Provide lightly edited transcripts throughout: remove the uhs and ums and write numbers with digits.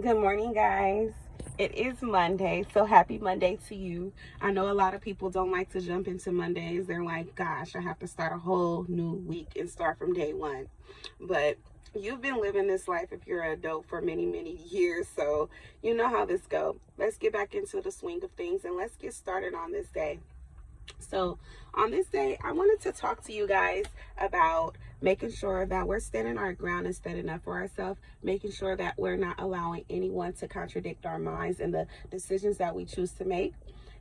Good morning, guys. It is Monday, so happy Monday to you. I know a lot of people don't like to jump into Mondays. They're like, gosh, I have to start a whole new week and start from day one. But you've been living this life if you're an adult for many, many years, so you know how this goes. Let's get back into the swing of things and let's get started on this day. So, on this day, I wanted to talk to you guys about making sure that we're standing our ground and standing up for ourselves, making sure that we're not allowing anyone to contradict our minds and the decisions that we choose to make.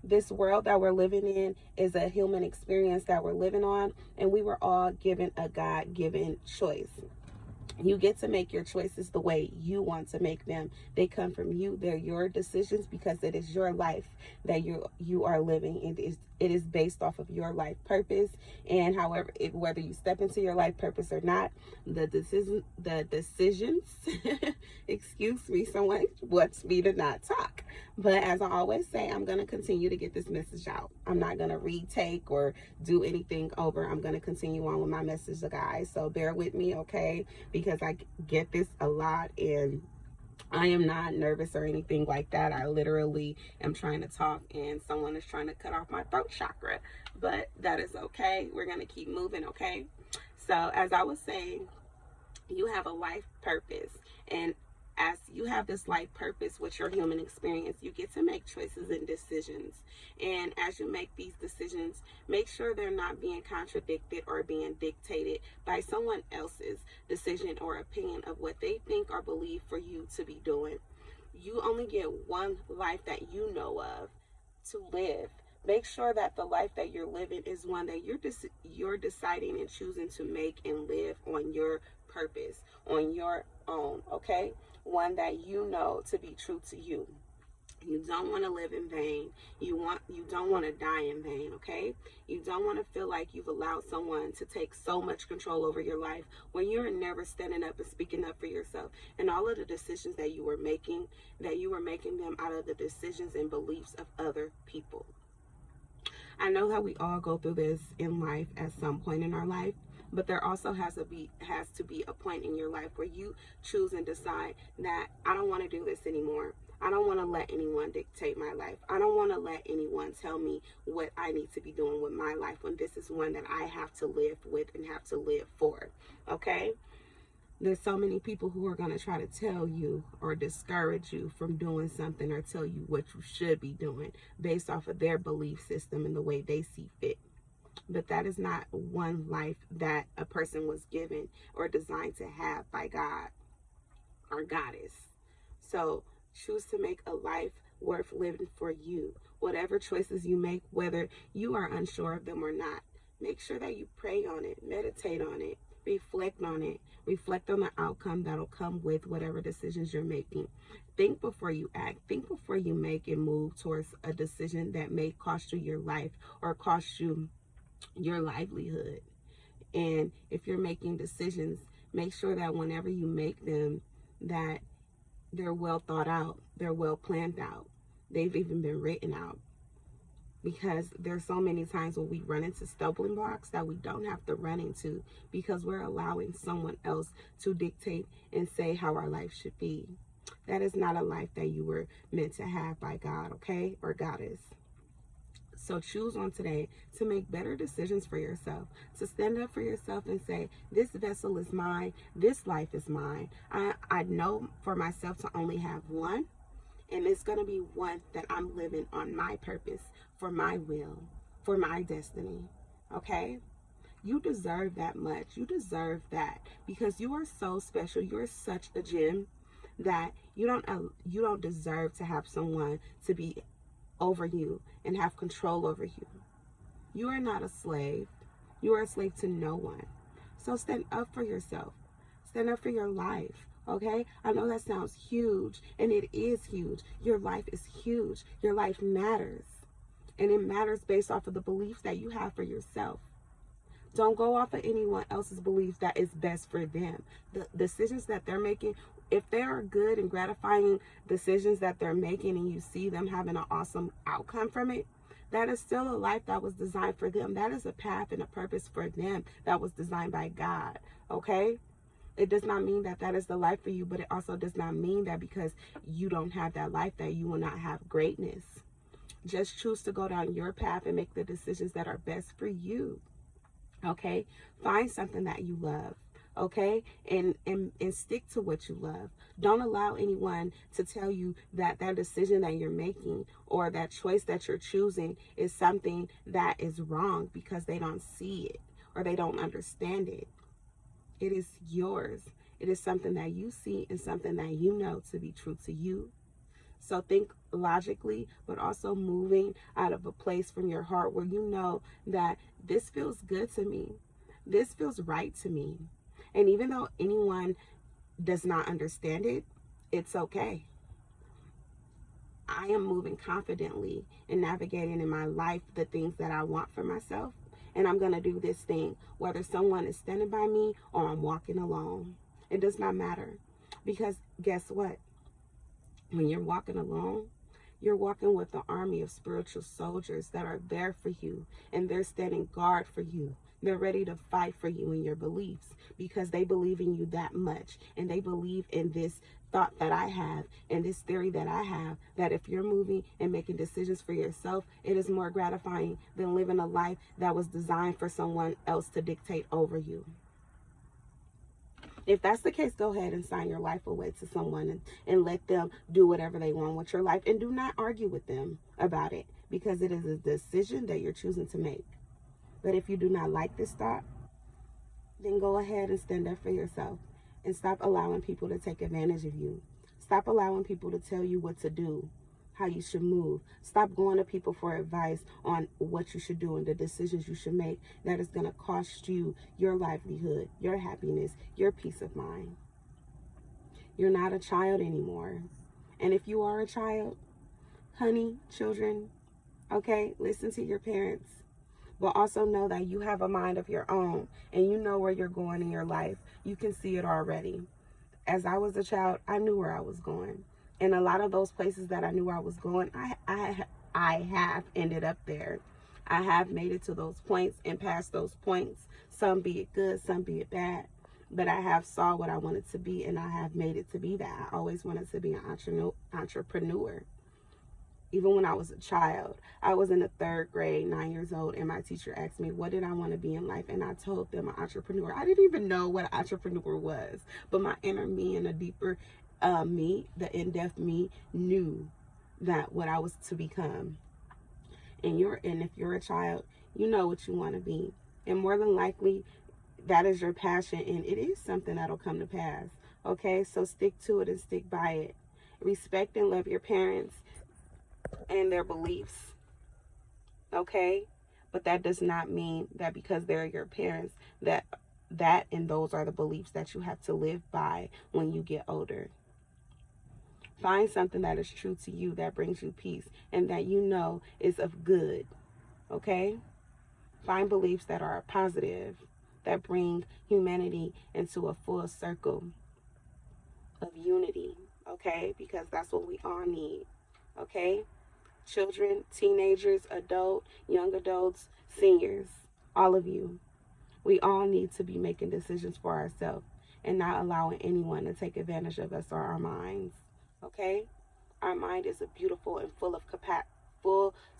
This world that we're living in is a human experience that we're living on, and we were all given a God given choice. You get to make your choices the way you want to make them. They come from you. They're your decisions because it is your life that you are living. It is based off of your life purpose. And however, whether you step into your life purpose or not, the decisions excuse me, someone wants me to not talk. But as I always say, I'm going to continue to get this message out. I'm not going to retake or do anything over. I'm going to continue on with my message, guys. So bear with me, okay? Because I get this a lot and I am not nervous or anything like that. I literally am trying to talk and someone is trying to cut off my throat chakra. But that is okay. We're going to keep moving, okay? So, as I was saying, you have a life purpose. And as you have this life purpose with your human experience, you get to make choices and decisions. And as you make these decisions, make sure they're not being contradicted or being dictated by someone else's decision or opinion of what they think or believe for you to be doing. You only get one life that you know of to live. Make sure that the life that you're living is one that you're deciding and choosing to make and live on your purpose, on your own, okay? One that you know to be true to you. You don't want to live in vain. You don't want to die in vain, okay? You don't want to feel like you've allowed someone to take so much control over your life when you're never standing up and speaking up for yourself. And all of the decisions that you were making them out of the decisions and beliefs of other people. I know that we all go through this in life at some point in our life, but there also has to be a point in your life where you choose and decide that I don't want to do this anymore. I don't want to let anyone dictate my life. I don't want to let anyone tell me what I need to be doing with my life when this is one that I have to live with and have to live for. Okay? There's so many people who are going to try to tell you or discourage you from doing something or tell you what you should be doing based off of their belief system and the way they see fit. But that is not one life that a person was given or designed to have by God or Goddess. So choose to make a life worth living for you. Whatever choices you make, whether you are unsure of them or not, make sure that you pray on it, meditate on it, reflect on it, reflect on the outcome that'll come with whatever decisions you're making. Think before you act, think before you make and move towards a decision that may cost you your life or cost you your livelihood. And if you're making decisions, make sure that whenever you make them, that they're well thought out, they're well planned out, they've even been written out. Because there's so many times when we run into stumbling blocks that we don't have to run into because we're allowing someone else to dictate and say how our life should be. That is not a life that you were meant to have by God, okay, or Goddess. So choose on today to make better decisions for yourself, to stand up for yourself and say, this vessel is mine, this life is mine. I know for myself to only have one, and it's going to be one that I'm living on my purpose, for my will, for my destiny. Okay? You deserve that much. You deserve that because you are so special. You're such a gem that you don't deserve to have someone to be over you and have control over you. You are not a slave. You are a slave to no one. So stand up for yourself. Stand up for your life. Okay? I know that sounds huge, and it is huge. Your life is huge. Your life matters. And it matters based off of the beliefs that you have for yourself. Don't go off of anyone else's beliefs that is best for them. The decisions that they're making, if they are good and gratifying decisions that they're making and you see them having an awesome outcome from it, that is still a life that was designed for them. That is a path and a purpose for them that was designed by God. Okay? It does not mean that that is the life for you, but it also does not mean that because you don't have that life that you will not have greatness. Just choose to go down your path and make the decisions that are best for you. Okay? Find something that you love. Okay? And stick to what you love. Don't allow anyone to tell you that that decision that you're making or that choice that you're choosing is something that is wrong because they don't see it or they don't understand it. It is yours. It is something that you see and something that you know to be true to you. So think logically, but also moving out of a place from your heart where you know that this feels good to me. This feels right to me. And even though anyone does not understand it, it's okay. I am moving confidently and navigating in my life the things that I want for myself. And I'm going to do this thing, whether someone is standing by me or I'm walking alone. It does not matter. Because guess what? When you're walking alone, you're walking with an army of spiritual soldiers that are there for you, and they're standing guard for you. They're ready to fight for you in your beliefs because they believe in you that much, and they believe in this thought that I have and this theory that I have, that if you're moving and making decisions for yourself, it is more gratifying than living a life that was designed for someone else to dictate over you. If that's the case, go ahead and sign your life away to someone and let them do whatever they want with your life. And do not argue with them about it because it is a decision that you're choosing to make. But if you do not like this thought, then go ahead and stand up for yourself and stop allowing people to take advantage of you. Stop allowing people to tell you what to do, how you should move. Stop going to people for advice on what you should do and the decisions you should make that is going to cost you your livelihood, your happiness, your peace of mind. You're not a child anymore. And if you are a child, honey, children, okay, listen to your parents. But also know that you have a mind of your own and you know where you're going in your life. You can see it already. As I was a child, I knew where I was going. And a lot of those places that I knew I was going, I have ended up there. I have made it to those points and past those points. Some be it good, some be it bad. But I have saw what I wanted to be and I have made it to be that. I always wanted to be an entrepreneur. Even when I was a child, I was in the 3rd grade, 9 years old, and my teacher asked me, what did I want to be in life? And I told them an entrepreneur. I didn't even know what an entrepreneur was, but my inner me and a deeper me, the in-depth me, knew that what I was to become. And if you're a child, you know what you want to be. And more than likely, that is your passion, and it is something that'll come to pass. Okay, so stick to it and stick by it. Respect and love your parents and their beliefs, okay? But that does not mean that because they're your parents that and those are the beliefs that you have to live by when you get older. Find something that is true to you, that brings you peace, and that you know is of good, okay? Find beliefs that are positive, that bring humanity into a full circle of unity, okay? Because that's what we all need, okay? Children, teenagers, young adults, seniors, all of you. We all need to be making decisions for ourselves and not allowing anyone to take advantage of us or our minds. Okay? Our mind is a beautiful and full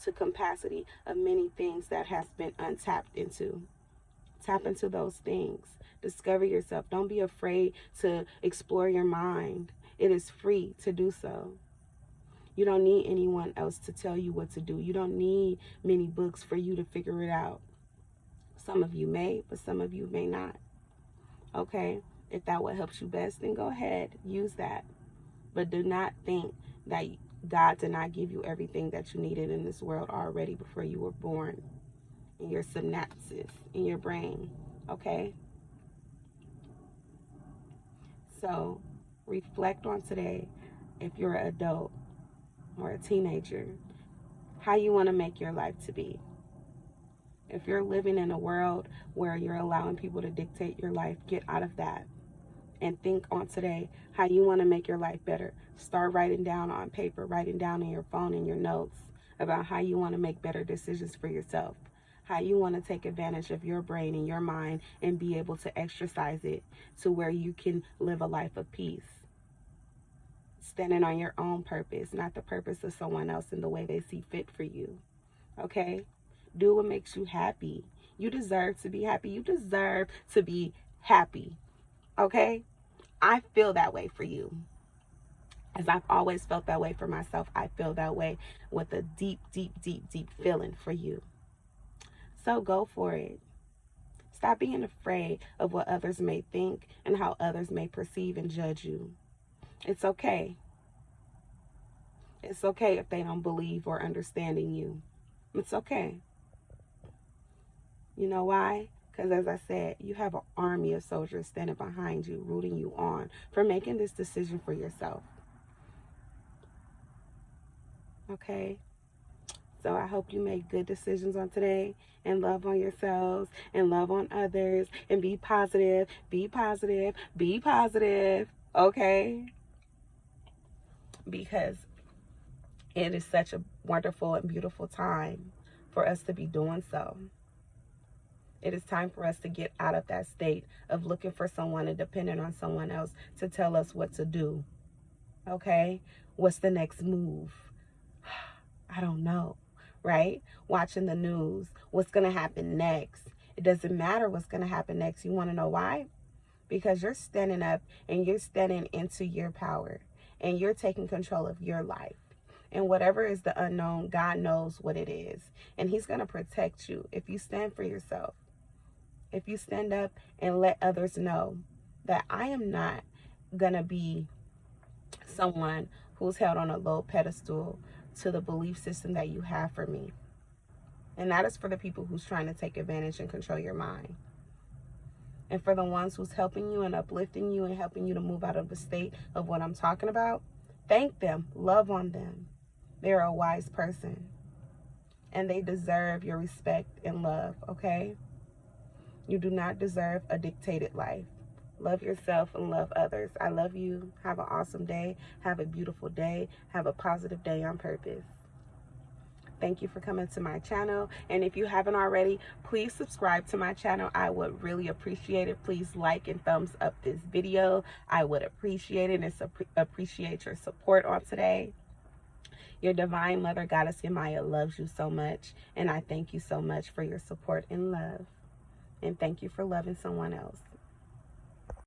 to capacity of many things that has been untapped into. Tap into those things. Discover yourself. Don't be afraid to explore your mind. It is free to do so. You don't need anyone else to tell you what to do. You don't need many books for you to figure it out. Some of you may, but some of you may not. Okay? If that what helps you best, then go ahead, use that. But do not think that God did not give you everything that you needed in this world already before you were born. In your synapses, in your brain. Okay? So, reflect on today if you're an adult or a teenager, how you want to make your life to be. If you're living in a world where you're allowing people to dictate your life, get out of that and think on today how you want to make your life better. Start writing down on paper, writing down in your phone, in your notes about how you want to make better decisions for yourself, how you want to take advantage of your brain and your mind and be able to exercise it to where you can live a life of peace. Standing on your own purpose, not the purpose of someone else in the way they see fit for you. Okay? Do what makes you happy. You deserve to be happy. You deserve to be happy. Okay? I feel that way for you. As I've always felt that way for myself, I feel that way with a deep, deep, deep, deep feeling for you. So go for it. Stop being afraid of what others may think and how others may perceive and judge you. It's okay. It's okay if they don't believe or understand in you. It's okay. You know why? Because as I said, you have an army of soldiers standing behind you, rooting you on for making this decision for yourself. Okay? So I hope you make good decisions on today and love on yourselves and love on others and be positive, be positive, be positive. Okay? Because it is such a wonderful and beautiful time for us to be doing so. It is time for us to get out of that state of looking for someone and depending on someone else to tell us what to do. Okay? What's the next move? I don't know, right? Watching the news. What's going to happen next? It doesn't matter what's going to happen next. You want to know why? Because you're standing up and you're standing into your power and you're taking control of your life. And whatever is the unknown, God knows what it is. And He's going to protect you if you stand for yourself. If you stand up and let others know that I am not going to be someone who's held on a low pedestal to the belief system that you have for me. And that is for the people who's trying to take advantage and control your mind. And for the ones who's helping you and uplifting you and helping you to move out of the state of what I'm talking about, thank them, love on them. They're a wise person. And they deserve your respect and love, okay? You do not deserve a dictated life. Love yourself and love others. I love you. Have an awesome day. Have a beautiful day. Have a positive day on purpose. Thank you for coming to my channel. And if you haven't already, please subscribe to my channel. I would really appreciate it. Please like and thumbs up this video. I would appreciate it and appreciate your support on today. Your divine mother, Goddess Yemaya, loves you so much. And I thank you so much for your support and love. And thank you for loving someone else.